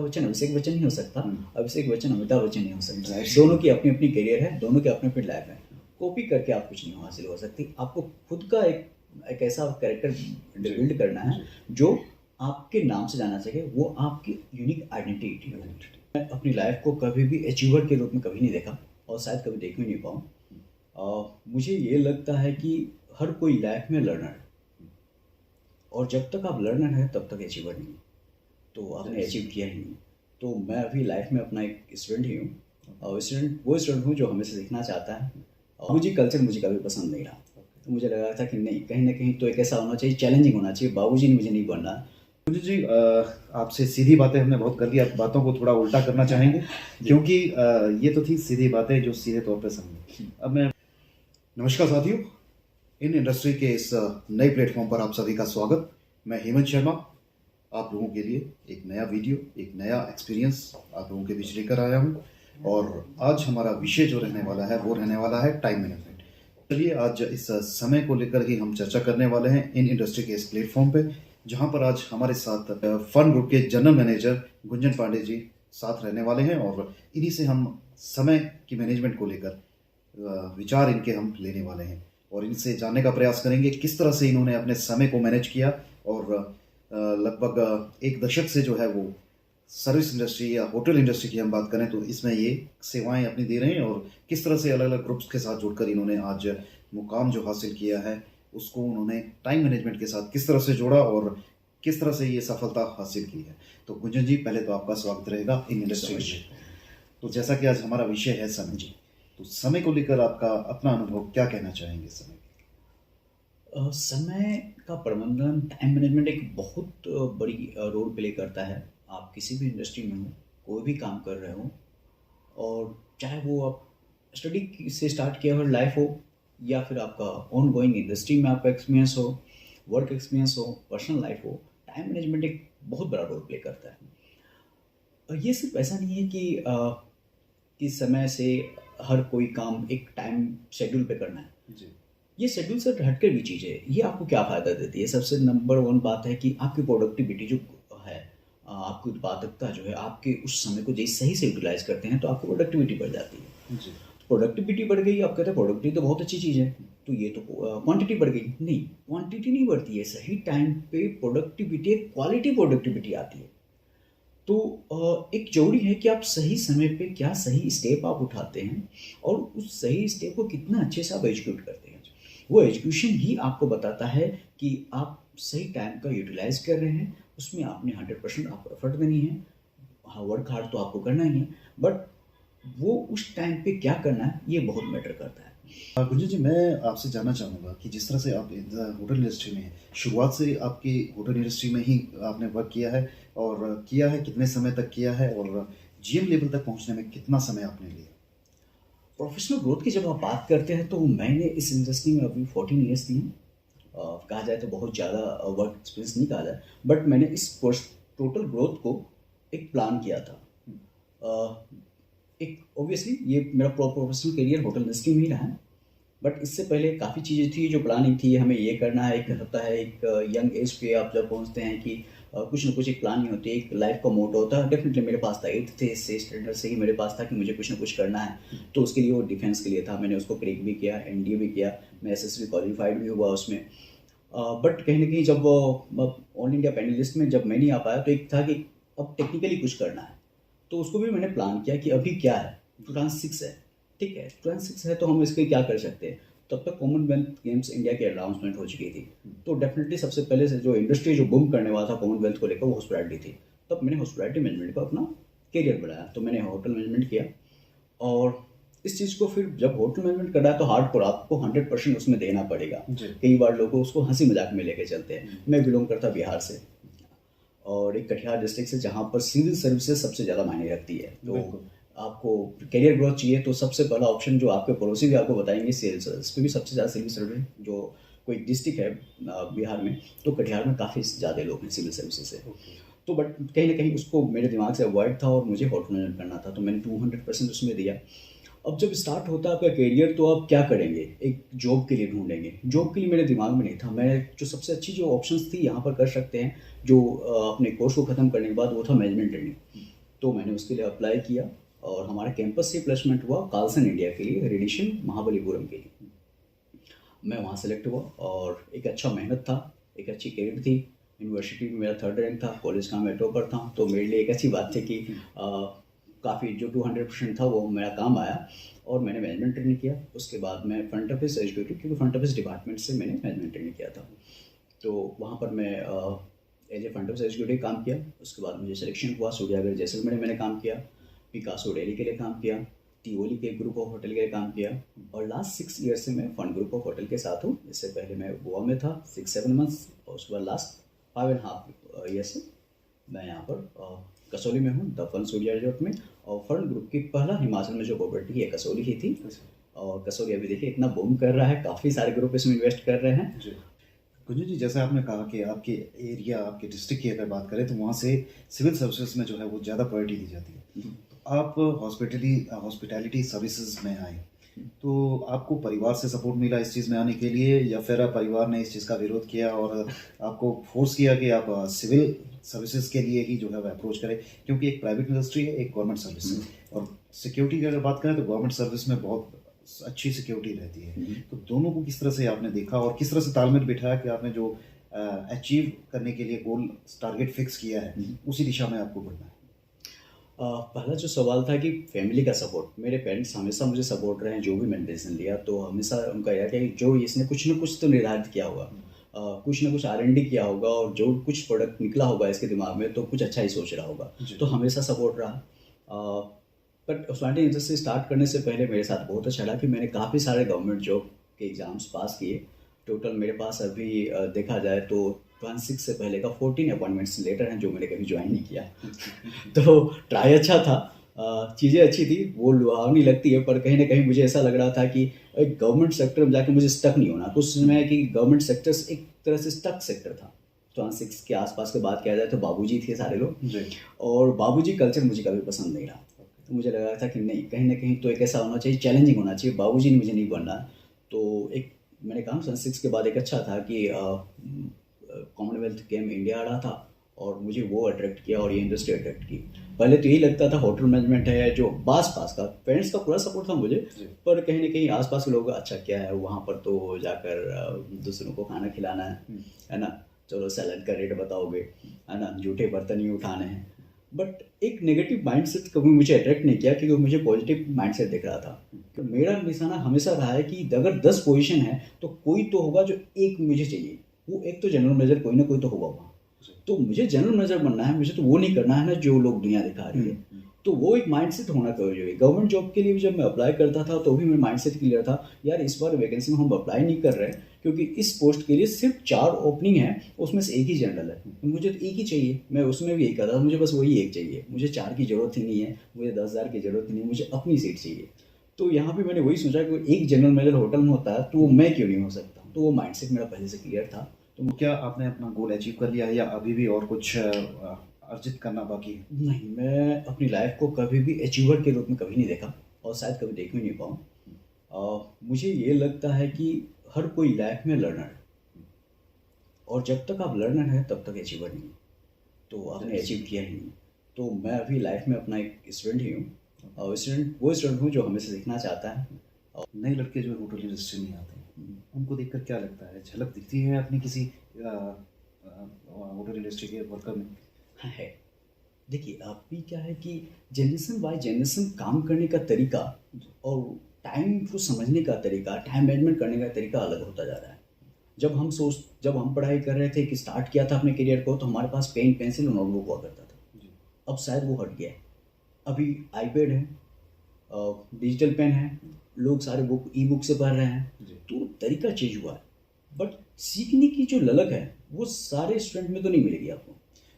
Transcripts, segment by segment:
अमिताभ बच्चन अभिषेक बच्चन नहीं हो सकता, अभिषेक बच्चन अमिताभ बच्चन नहीं हो सकता। दोनों की अपनी अपनी करियर है, दोनों के अपने अपनी लाइफ है। कॉपी करके आप कुछ नहीं हासिल हो सकती। आपको खुद का एक ऐसा कैरेक्टर बिल्ड करना है जो आपके नाम से जाना चाहिए, वो आपकी यूनिक आइडेंटिटी हो। मैं अपनी लाइफ को कभी भी अचीवर के रूप में कभी नहीं देखा और शायद कभी देख भी नहीं पाऊँ। मुझे ये लगता है कि हर कोई लाइफ में लर्नर है, और जब तक आप लर्नर हैं तब तक अचीवर नहीं, तो आपने अचीव किया ही नहीं। तो मैं अभी लाइफ में अपना एक स्टूडेंट ही हूँ, और वो स्टूडेंट हूँ जो हमेशा सीखना चाहता है। और मुझे कल्चर मुझे कभी पसंद नहीं रहा, तो मुझे लगा था कि नहीं, कहीं ना कहीं तो एक ऐसा होना चाहिए, चैलेंजिंग होना चाहिए। बाबूजी ने मुझे नहीं बनना। गुंजन जी, आपसे सीधी बातें हमने बहुत कर ली, आप बातों को थोड़ा उल्टा करना चाहेंगे? क्योंकि ये तो थी सीधी बातें जो सीधे तौर पे समझी। अब मैं नमस्कार साथियों, इन इंडस्ट्री के इस नए प्लेटफॉर्म पर आप सभी का स्वागत। मैं हेमंत शर्मा आप लोगों के लिए एक नया वीडियो, एक नया एक्सपीरियंस आप लोगों के बीच लेकर आया हूँ। और आज हमारा विषय जो रहने वाला है वो रहने वाला है टाइम मैनेजमेंट। चलिए, आज इस समय को लेकर ही हम चर्चा करने वाले हैं इन इंडस्ट्री के इस प्लेटफॉर्म पे, जहां पर आज हमारे साथ फन ग्रुप के जनरल मैनेजर गुंजन पांडे जी साथ रहने वाले हैं। और इन्हीं से हम समय की मैनेजमेंट को लेकर विचार इनके हम लेने वाले हैं, और इनसे जानने का प्रयास करेंगे किस तरह से इन्होंने अपने समय को मैनेज किया। और लगभग एक दशक से जो है वो सर्विस इंडस्ट्री या होटल इंडस्ट्री की हम बात करें तो इसमें ये सेवाएं अपनी दे रहे हैं, और किस तरह से अलग अलग ग्रुप्स के साथ जुड़कर इन्होंने आज मुकाम जो हासिल किया है उसको उन्होंने टाइम मैनेजमेंट के साथ किस तरह से जोड़ा और किस तरह से ये सफलता हासिल की है। तो गुंजन जी, पहले तो आपका स्वागत रहेगा इन इंडस्ट्री में। तो जैसा कि आज हमारा विषय है समय जी, तो समय को लेकर आपका अपना अनुभव क्या कहना चाहेंगे? समय का प्रबंधन, टाइम मैनेजमेंट एक बहुत बड़ी रोल प्ले करता है। आप किसी भी इंडस्ट्री में हो, कोई भी काम कर रहे हो, और चाहे वो आप स्टडी से स्टार्ट किया हुआ लाइफ हो, या फिर आपका ऑन गोइंग इंडस्ट्री में आपका एक्सपीरियंस हो, वर्क एक्सपीरियंस हो, पर्सनल लाइफ हो, टाइम मैनेजमेंट एक बहुत बड़ा रोल प्ले करता है। और ये सिर्फ ऐसा नहीं है कि समय से हर कोई काम एक टाइम शेड्यूल पे करना है जी। ये शेड्यूल से हटकर भी चीज़ है। ये आपको क्या फ़ायदा देती है? सबसे नंबर वन बात है कि आपकी प्रोडक्टिविटी जो है, आपकी उत्पादकता जो है, आपके उस समय को जिस सही से यूटिलाइज करते हैं तो आपकी प्रोडक्टिविटी बढ़ जाती है। जी। प्रोडक्टिविटी बढ़ गई, आप कहते हैं प्रोडक्टिविटी तो बहुत अच्छी चीज़ है, तो ये तो क्वांटिटी बढ़ गई। नहीं, क्वांटिटी नहीं बढ़ती है, सही टाइम पे प्रोडक्टिविटी, क्वालिटी प्रोडक्टिविटी आती है। तो एक ज़रूरी है कि आप सही समय पे क्या सही स्टेप आप उठाते हैं, और उस सही स्टेप को कितना अच्छे से आप एग्जीक्यूट करते हैं। वो एजुकेशन ही आपको बताता है कि आप सही टाइम का यूटिलाइज कर रहे हैं, उसमें आपने 100% आपको एफर्ट देनी है। हाँ, वर्क हार्ड तो आपको करना ही है, बट वो उस टाइम पे क्या करना है ये बहुत मैटर करता है। गुंजन जी, मैं आपसे जानना चाहूँगा कि जिस तरह से आप होटल इंडस्ट्री में हैं, शुरुआत से आपकी होटल इंडस्ट्री में ही आपने वर्क किया है, और किया है कितने समय तक किया है, और जीएम लेवल तक पहुंचने में कितना समय आपने लिया? प्रोफेशनल ग्रोथ की जब आप बात करते हैं तो मैंने इस इंडस्ट्री में अभी 14 ईयर्स दी हैं। कहा जाए तो बहुत ज़्यादा वर्क एक्सपीरियंस नहीं कहा जाए, बट मैंने इस टोटल ग्रोथ को एक प्लान किया था। एक ऑब्वियसली ये मेरा प्रोफेशनल करियर होटल इंडस्ट्री में ही रहा है, बट इससे पहले काफ़ी चीज़ें थी जो प्लानिंग थी, हमें ये करना है। एक होता है एक यंग एज पे आप जब पहुंचते हैं कि कुछ ना कुछ एक प्लानिंग होती है, एक लाइफ का मोटो होता है। डेफिनेटली मेरे पास था, 8th थे से स्टैंडर्ड से ही मेरे पास था कि मुझे कुछ ना कुछ करना है। तो उसके लिए वो डिफेंस के लिए था, मैंने उसको क्रैक भी किया, एनडीए भी किया, मैं एसएसबी क्वालिफाइड भी हुआ उसमें। बट कहीं ना कहीं जब ऑल इंडिया पैनलिस्ट में जब मैं नहीं आ पाया, तो एक था कि अब टेक्निकली कुछ करना है। तो उसको भी मैंने प्लान किया कि अभी क्या है, 2006 है, ठीक है, 2006 है तो हम इसके क्या कर सकते हैं। तब तक कॉमनवेल्थ गेम्स इंडिया की अनाउंसमेंट हो चुकी थी, तो डेफिनेटली सबसे पहले से जो इंडस्ट्री जो बूम करने वाला था कॉमनवेल्थ को लेकर वो हॉस्पिटैलिटी थी। तब मैंने हॉस्पिटैलिटी मैनेजमेंट को अपना करियर बनाया, तो मैंने होटल मैनेजमेंट किया। और इस चीज़ को फिर जब होटल मैनेजमेंट करना है तो हार्डकोर आपको 100% उसमें देना पड़ेगा। कई बार लोगों उसको हंसी मजाक में लेके चलते हैं। मैं बिलोंग करता बिहार से, और एक कटिहार डिस्ट्रिक्ट से, जहाँ पर सिविल सर्विसेज सबसे ज़्यादा मायने रखती है। तो आपको करियर ग्रोथ चाहिए तो सबसे पहला ऑप्शन जो आपके पड़ोसी भी आपको बताएंगे, सिविल सर्विस पे भी सबसे ज़्यादा सिविल सर्विस जो कोई डिस्ट्रिक्ट है बिहार में, तो कटिहार में काफ़ी ज़्यादा लोग हैं सिविल सर्विसेज से। तो बट कहीं ना कहीं उसको मेरे दिमाग से अवॉइड था, और मुझे होटल मैनेजमेंट करना था, तो मैंने 200% उसमें दिया। अब जब स्टार्ट होता है आपका करियर तो आप क्या करेंगे, एक जॉब के लिए ढूंढेंगे। जॉब के लिए मेरे दिमाग में नहीं था। मैं जो सबसे अच्छी जो ऑप्शंस थी यहाँ पर कर सकते हैं जो अपने कोर्स को ख़त्म करने के बाद, वो था मैनेजमेंट ट्रेनिंग। तो मैंने उसके लिए अप्लाई किया और हमारा कैंपस से प्लेसमेंट हुआ कार्लसन इंडिया के लिए, रेडिशन महाबलीपुरम के लिए। मैं वहाँ सेलेक्ट हुआ और एक अच्छा मेहनत था, एक अच्छी कैरियर थी। यूनिवर्सिटी में मेरा 3rd रैंक था, कॉलेज का मैं टॉपर था, तो मेरे लिए एक अच्छी बात थी कि काफ़ी जो 200% था वो मेरा काम आया और मैंने मैनेजमेंट ट्रेनिंग किया। उसके बाद मैं फ्रंट ऑफिस एग्जीक्यूटिव, क्योंकि फ्रंट ऑफिस डिपार्टमेंट से मैंने मैनेजमेंट ट्रेनिंग किया था, तो वहाँ पर मैं as a front office executive काम किया। उसके बाद मुझे सिलेक्शन हुआ, सूर्यागढ़ जैसलमेर में मैंने काम किया, पिकासो दिल्ली के लिए काम किया, टिओली के ग्रुप ऑफ होटल के लिए काम किया और लास्ट 6 ईयर से मैं फन ग्रुप ऑफ होटल के साथ हूँ। इससे पहले मैं गोवा में था 6-7 मंथ्स और उसके बाद लास्ट 5.5 ईयर से मैं यहाँ पर कसौली में हूँ, द फन सूर्या रिजॉर्ट में। और फन ग्रुप की पहला हिमाचल में जो प्रॉपर्टी है कसौली ही थी और कसौली अभी देखिए इतना बूम कर रहा है, काफ़ी सारे ग्रुप इसमें इन्वेस्ट कर रहे हैं। कुंजन जी, जैसे आपने कहा कि आपके एरिया, आपके डिस्ट्रिक्ट की अगर बात करें तो वहाँ से सिविल सर्विसेज में जो है वो ज़्यादा प्रायोरिटी दी जाती है। तो आप हॉस्पिटैलिटी सर्विसेज में आए, तो आपको परिवार से सपोर्ट मिला इस चीज़ में आने के लिए, या फिर परिवार ने इस चीज़ का विरोध किया और आपको फोर्स किया कि आप सिविल सर्विसेज के लिए ही जो है वो अप्रोच करें? क्योंकि एक प्राइवेट इंडस्ट्री है, एक गवर्नमेंट सर्विस है, और सिक्योरिटी की अगर बात करें तो गवर्नमेंट सर्विस में बहुत अच्छी सिक्योरिटी रहती है। तो दोनों को किस तरह से आपने देखा और किस तरह से तालमेल बिठाया कि आपने जो अचीव करने के लिए गोल टारगेट फिक्स किया है उसी दिशा में आपको बढ़ना है? पहला जो सवाल था कि फैमिली का सपोर्ट, मेरे पेरेंट्स हमेशा मुझे सपोर्ट रहे हैं, जो भी मैंने डिसीजन लिया तो हमेशा उनका यह कि जो इसने कुछ ना कुछ तो निर्धारित किया होगा, कुछ ना कुछ R&D किया होगा और जो कुछ प्रोडक्ट निकला होगा इसके दिमाग में तो कुछ अच्छा ही सोच रहा होगा, तो हमेशा सपोर्ट रहा। बट हॉस्पिटैलिटी इंडस्ट्री स्टार्ट करने से पहले मेरे साथ बहुत अच्छा लगा कि मैंने काफ़ी सारे गवर्नमेंट जॉब के एग्ज़ाम्स पास किए। टोटल मेरे पास अभी देखा जाए तो 26 से पहले का 14 अपॉइंटमेंट्स लेटर हैं जो मैंने कभी ज्वाइन नहीं किया। तो ट्राई अच्छा था, चीज़ें अच्छी थी, वो लुभावनी लगती है, पर कहीं ना कहीं मुझे ऐसा लग रहा था कि एक गवर्नमेंट सेक्टर में जाके मुझे स्टक नहीं होना। कुछ समय कि गवर्नमेंट सेक्टर एक तरह से स्टक सेक्टर था। 26 के आसपास की बात किया जाए तो बाबूजी थे सारे लोग, और बाबूजी कल्चर मुझे कभी पसंद नहीं रहा। तो मुझे लगा था कि नहीं, कहीं ना कहीं तो एक ऐसा होना चाहिए, चैलेंजिंग होना चाहिए, बाबूजी ने मुझे नहीं बनना। तो एक मैंने कहा 6 के बाद एक अच्छा था कि कॉमनवेल्थ गेम इंडिया आ रहा था और मुझे वो अट्रैक्ट किया और ये इंडस्ट्री अट्रैक्ट की। पहले तो यही लगता था होटल मैनेजमेंट है, जो पास का पेरेंट्स का पूरा सपोर्ट था मुझे, पर कहीं ना कहीं आसपास के लोग अच्छा क्या है वहाँ पर तो जाकर दूसरों को खाना खिलाना है ना, चलो सैलड का रेट बताओगे, है ना, जूठे बर्तन ही उठाने हैं। बट एक नेगेटिव माइंडसेट कभी मुझे अट्रैक्ट नहीं किया क्योंकि मुझे पॉजिटिव माइंडसेट दिख रहा था। तो मेरा निशाना हमेशा रहा है कि अगर 10 पोजीशन है तो कोई तो होगा जो एक मुझे चाहिए, वो एक तो जनरल मैनेजर कोई ना कोई तो होगा वहाँ। तो मुझे जनरल मैनेजर बनना है, मुझे तो वो नहीं करना है ना जो लोग दुनिया दिखा रही है। तो वो एक माइंडसेट होना चाहिए। गवर्नमेंट जॉब के लिए भी जब मैं अप्लाई करता था तो भी मेरा माइंडसेट क्लियर था, यार इस बार वैकेंसी में हम अप्लाई नहीं कर रहे क्योंकि इस पोस्ट के लिए सिर्फ 4 ओपनिंग है, उसमें से एक ही जनरल है, मुझे तो एक ही चाहिए। मैं उसमें भी यही कहता था, मुझे बस वही एक चाहिए, मुझे 4 की ज़रूरत ही नहीं है, मुझे 10,000 की ज़रूरत ही नहीं, मुझे अपनी सीट चाहिए। तो यहाँ पे मैंने वही सोचा कि एक जनरल मैनेजर होटल में होता है तो मैं क्यों नहीं हो सकता। तो वो माइंडसेट मेरा पहले से क्लियर था। तो क्या आपने अपना गोल अचीव कर लिया है या अभी भी और कुछ अर्जित करना बाकी है? नहीं, मैं अपनी लाइफ को कभी भी अचीवर के रूप में कभी नहीं देखा और शायद कभी देख भी नहीं पाऊँ। मुझे ये लगता है कि हर कोई लाइफ में लर्नर है और जब तक आप लर्नर हैं तब तक अचीवर नहीं, तो आपने अचीव किया ही नहीं। तो मैं अभी लाइफ में अपना एक स्टूडेंट ही हूँ और वो स्टूडेंट हूँ जो हमेशा सीखना चाहता है। नए लड़के जो होटल इंडस्ट्री में आते हैं उनको देखकर क्या लगता है, झलक दिखती है अपनी किसी होटल इंडस्ट्री के वर्कर में? है, देखिए अभी क्या है कि जनरेशन बाय जनरेशन काम करने का तरीका और टाइम को समझने का तरीका, टाइम मैनेजमेंट करने का तरीका अलग होता जा रहा है। जब हम पढ़ाई कर रहे थे कि स्टार्ट किया था अपने करियर को तो हमारे पास पेन पेंसिल और नोटबुक हुआ करता था, अब शायद वो हट गया है। अभी आईपैड है, डिजिटल पेन है, लोग सारे बुक ई बुक से पढ़ रहे हैं, तो तरीका चेंज हुआ है। बट सीखने की जो ललक है वो सारे स्टूडेंट में तो नहीं मिलेगी आपको।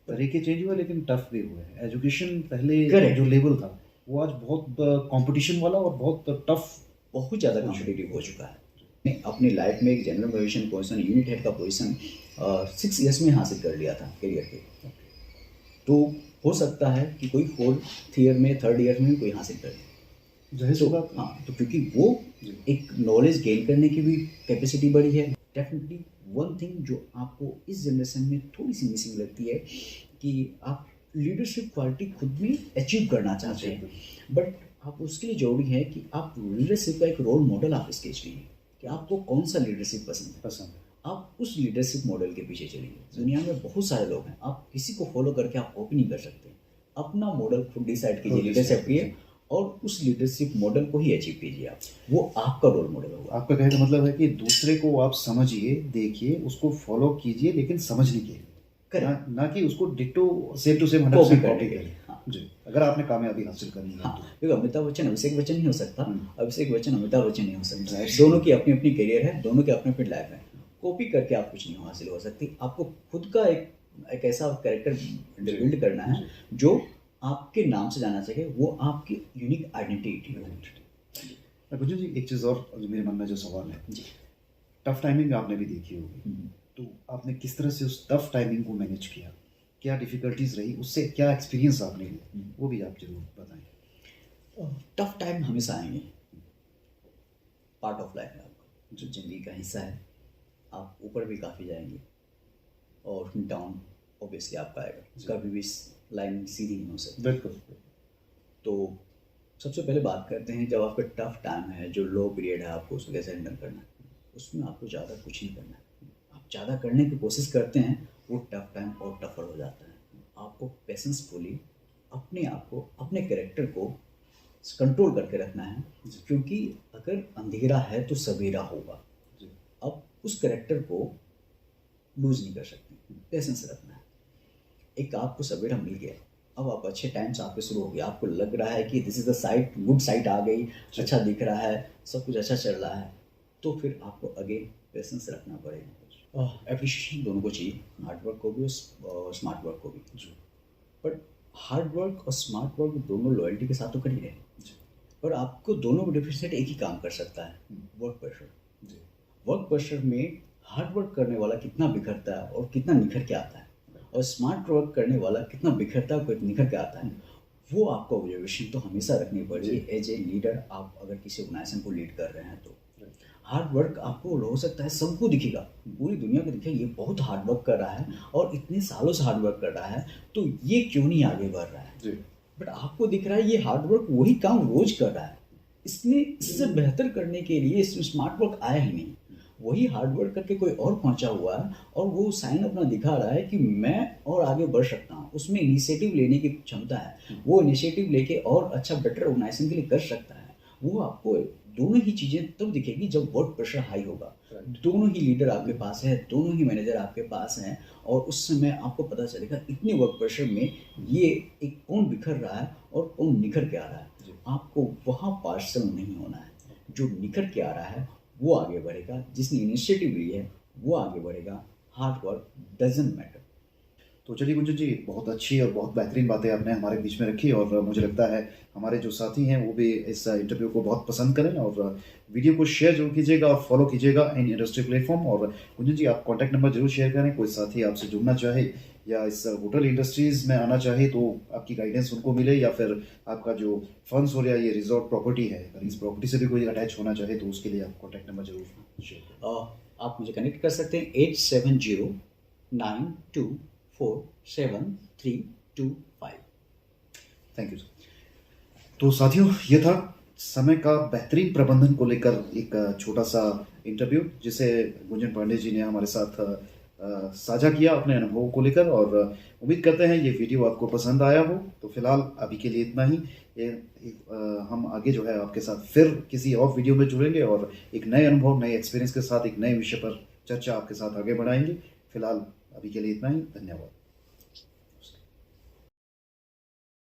तरीके चेंज हुआ लेकिन टफ भी हुआ है। एजुकेशन पहले जो लेवल था वो आज बहुत कंपटीशन वाला और बहुत टफ, बहुत ज़्यादा कॉम्पिटिटिव हो चुका है। मैंने अपनी लाइफ में एक जनरल पोजीशन यूनिट हेड का पोजीशन 6 ईयर्स में हासिल कर लिया था करियर के। तो हो सकता है कि कोई 4th ईयर में 3rd ईयर में कोई हासिल कर ले, हाँ, तो क्योंकि वो एक नॉलेज गेन करने की भी कैपेसिटी बढ़ी है। डेफिनेटली वन थिंग जो आपको इस जनरेशन में थोड़ी सी मिसिंग लगती है कि आप लीडरशिप क्वालिटी खुद में अचीव करना चाहते हैं, बट आप उसके लिए जरूरी है कि आप लीडरशिप का एक रोल मॉडल आप स्केच कीजिए कि आपको कौन सा लीडरशिप पसंद है। आप उस लीडरशिप मॉडल के पीछे चलिए। दुनिया में बहुत सारे लोग हैं, आप किसी को फॉलो करके आप कॉपी नहीं कर सकते। अपना मॉडल खुद डिसाइड कीजिए लीडरशिप के, और उस लीडरशिप मॉडल को ही अचीव कीजिए आप, वो आपका रोल मॉडल होगा। आपका कहने का मतलब है कि दूसरे को आप समझिए, देखिए, उसको फॉलो कीजिए, लेकिन समझने के लिए, ना कि उसको ditto same to same 100% copy करें। हाँ जी, अगर आपने कामयाबी हासिल करनी है। हाँ, क्योंकि अमिताभ बच्चन अभिषेक बच्चन नहीं हो सकता, अभिषेक बच्चन अमिताभ बच्चन नहीं हो सकता। दोनों की अपनी अपनी करियर है, दोनों की अपनी अपनी लाइफ है। कॉपी करके आप कुछ नहीं हासिल हो सकती। आपको खुद का एक ऐसा कैरेक्टर बिल्ड करना है जो आपके नाम से जाना चाहिए, वो आपकी यूनिक आइडेंटिटी है। गुंजन जी, एक चीज़ और जो मेरे मन में जो सवाल है जी, टफ टाइमिंग आपने भी देखी होगी, तो आपने किस तरह से उस टफ टाइमिंग को मैनेज किया? क्या डिफिकल्टीज रही, उससे क्या एक्सपीरियंस आपने लिया, वो भी आप जरूर बताएं। टफ टाइम हमेशा आएंगे, पार्ट ऑफ लाइफ है आपका, जो जिंदगी का हिस्सा है। आप ऊपर भी काफ़ी जाएंगे और डाउन ऑब्वियसली आपका आएगा। कभी भी लाइन सीधी नहीं हो सकती। बिल्कुल। तो सबसे पहले बात करते हैं, जब आपका टफ टाइम है, जो लो पीरियड है, आपको उसको कैसे हैंडल करना है। उसमें आपको ज़्यादा कुछ नहीं करना है। आप ज़्यादा करने की कोशिश करते हैं, वो टफ टाइम और टफर हो जाता है। आपको पेशेंसफुली अपने आप को, अपने कैरेक्टर को कंट्रोल करके रखना है, क्योंकि अगर अंधेरा है तो सवेरा होगा। अब उस कैरेक्टर को लूज नहीं कर सकते, पेशेंस रखना है। एक आपको सवेरा मिल गया, अब आप अच्छे टाइम्स आपके शुरू हो गया, आपको लग रहा है कि this is the site, good site आ गई, अच्छा दिख रहा है, सब कुछ अच्छा चल रहा है, तो फिर आपको अगेन पेशेंस रखना पड़ेगा। एप्रिशिएशन दोनों को चाहिए, हार्डवर्क को भी और स्मार्ट वर्क को भी। बट हार्ड वर्क और स्मार्ट वर्क दोनों लॉयल्टी के साथ तो कर ही रहे, पर आपको दोनों को डिफरेंशिएट एक ही काम कर सकता है, वर्क प्रेशर। वर्क प्रेशर में हार्ड वर्क करने वाला कितना बिखरता है और कितना निखर के आता है, और स्मार्ट वर्क करने वाला कितना बिखरता है और निखर के आता है, वो आपको ऑब्जर्वेशन तो हमेशा रखनी पड़ेगी। एज ए लीडर, आप अगर किसी ऑर्गेनाइजेशन को लीड कर रहे हैं तो हार्ड वर्क आपको हो सकता है सबको दिखेगा, पूरी दुनिया को दिखेगा ये बहुत हार्ड वर्क कर रहा है और इतने सालों से हार्ड वर्क कर रहा है, तो ये क्यों नहीं आगे बढ़ रहा है। बट आपको दिख रहा है ये हार्ड वर्क वही काम रोज कर रहा है, इसने इससे बेहतर करने के लिए इसमें स्मार्ट वर्क आया ही नहीं। वही हार्ड वर्क करके कोई और पहुंचा हुआ है और वो साइन अपना दिखा रहा है कि मैं और आगे बढ़ सकता हूँ, उसमें इनिशिएटिव लेने की क्षमता है, वो इनिशिएटिव लेके और अच्छा बेटर ऑर्गेनाइजेशन के लिए कर सकता है। वो आपको दोनों ही चीज़ें तब दिखेगी जब वर्क प्रेशर हाई होगा। दोनों ही लीडर आपके पास है, दोनों ही मैनेजर आपके पास हैं, और उस समय आपको पता चलेगा इतने वर्क प्रेशर में ये एक कौन बिखर रहा है और कौन निखर के आ रहा है। आपको वहाँ पार्शल नहीं होना है, जो निखर के आ रहा है वो आगे बढ़ेगा, जिसने इनिशिएटिव ली है वो आगे बढ़ेगा। Hard work doesn't matter. तो चलिए गुंजन जी, बहुत अच्छी और बहुत बेहतरीन बातें आपने हमारे बीच में रखी, और मुझे लगता है हमारे जो साथी हैं वो भी इस इंटरव्यू को बहुत पसंद करें, और वीडियो को शेयर जरूर कीजिएगा और फॉलो कीजिएगा इन इंडस्ट्री प्लेटफॉर्म। और गुंजन जी, आप कॉन्टैक्ट नंबर जरूर शेयर करें, कोई साथी आपसे जुड़ना चाहे या इस होटल इंडस्ट्रीज़ में आना चाहे तो आपकी गाइडेंस उनको मिले, या फिर आपका जो फंड्स हो या ये रिजॉर्ट प्रॉपर्टी है, अगर इस प्रॉपर्टी से भी कोई अटैच होना चाहे तो उसके लिए आप कॉन्टैक्ट नंबर जरूर शेयर करें। आप मुझे कनेक्ट कर सकते हैं 8709247325। Thank you. तो साथियों, ये था समय का बेहतरीन प्रबंधन को लेकर एक छोटा सा इंटरव्यू, जिसे गुंजन पांडे जी ने हमारे साथ साझा किया अपने अनुभवों को लेकर, और उम्मीद करते हैं ये वीडियो आपको पसंद आया हो। तो फिलहाल अभी के लिए इतना ही। हम आगे जो है आपके साथ फिर किसी और वीडियो में जुड़ेंगे और एक नए अनुभव, नए एक्सपीरियंस के साथ एक नए विषय पर चर्चा आपके साथ आगे बढ़ाएंगे। फिलहाल अभी के लिए इतना ही। धन्यवाद।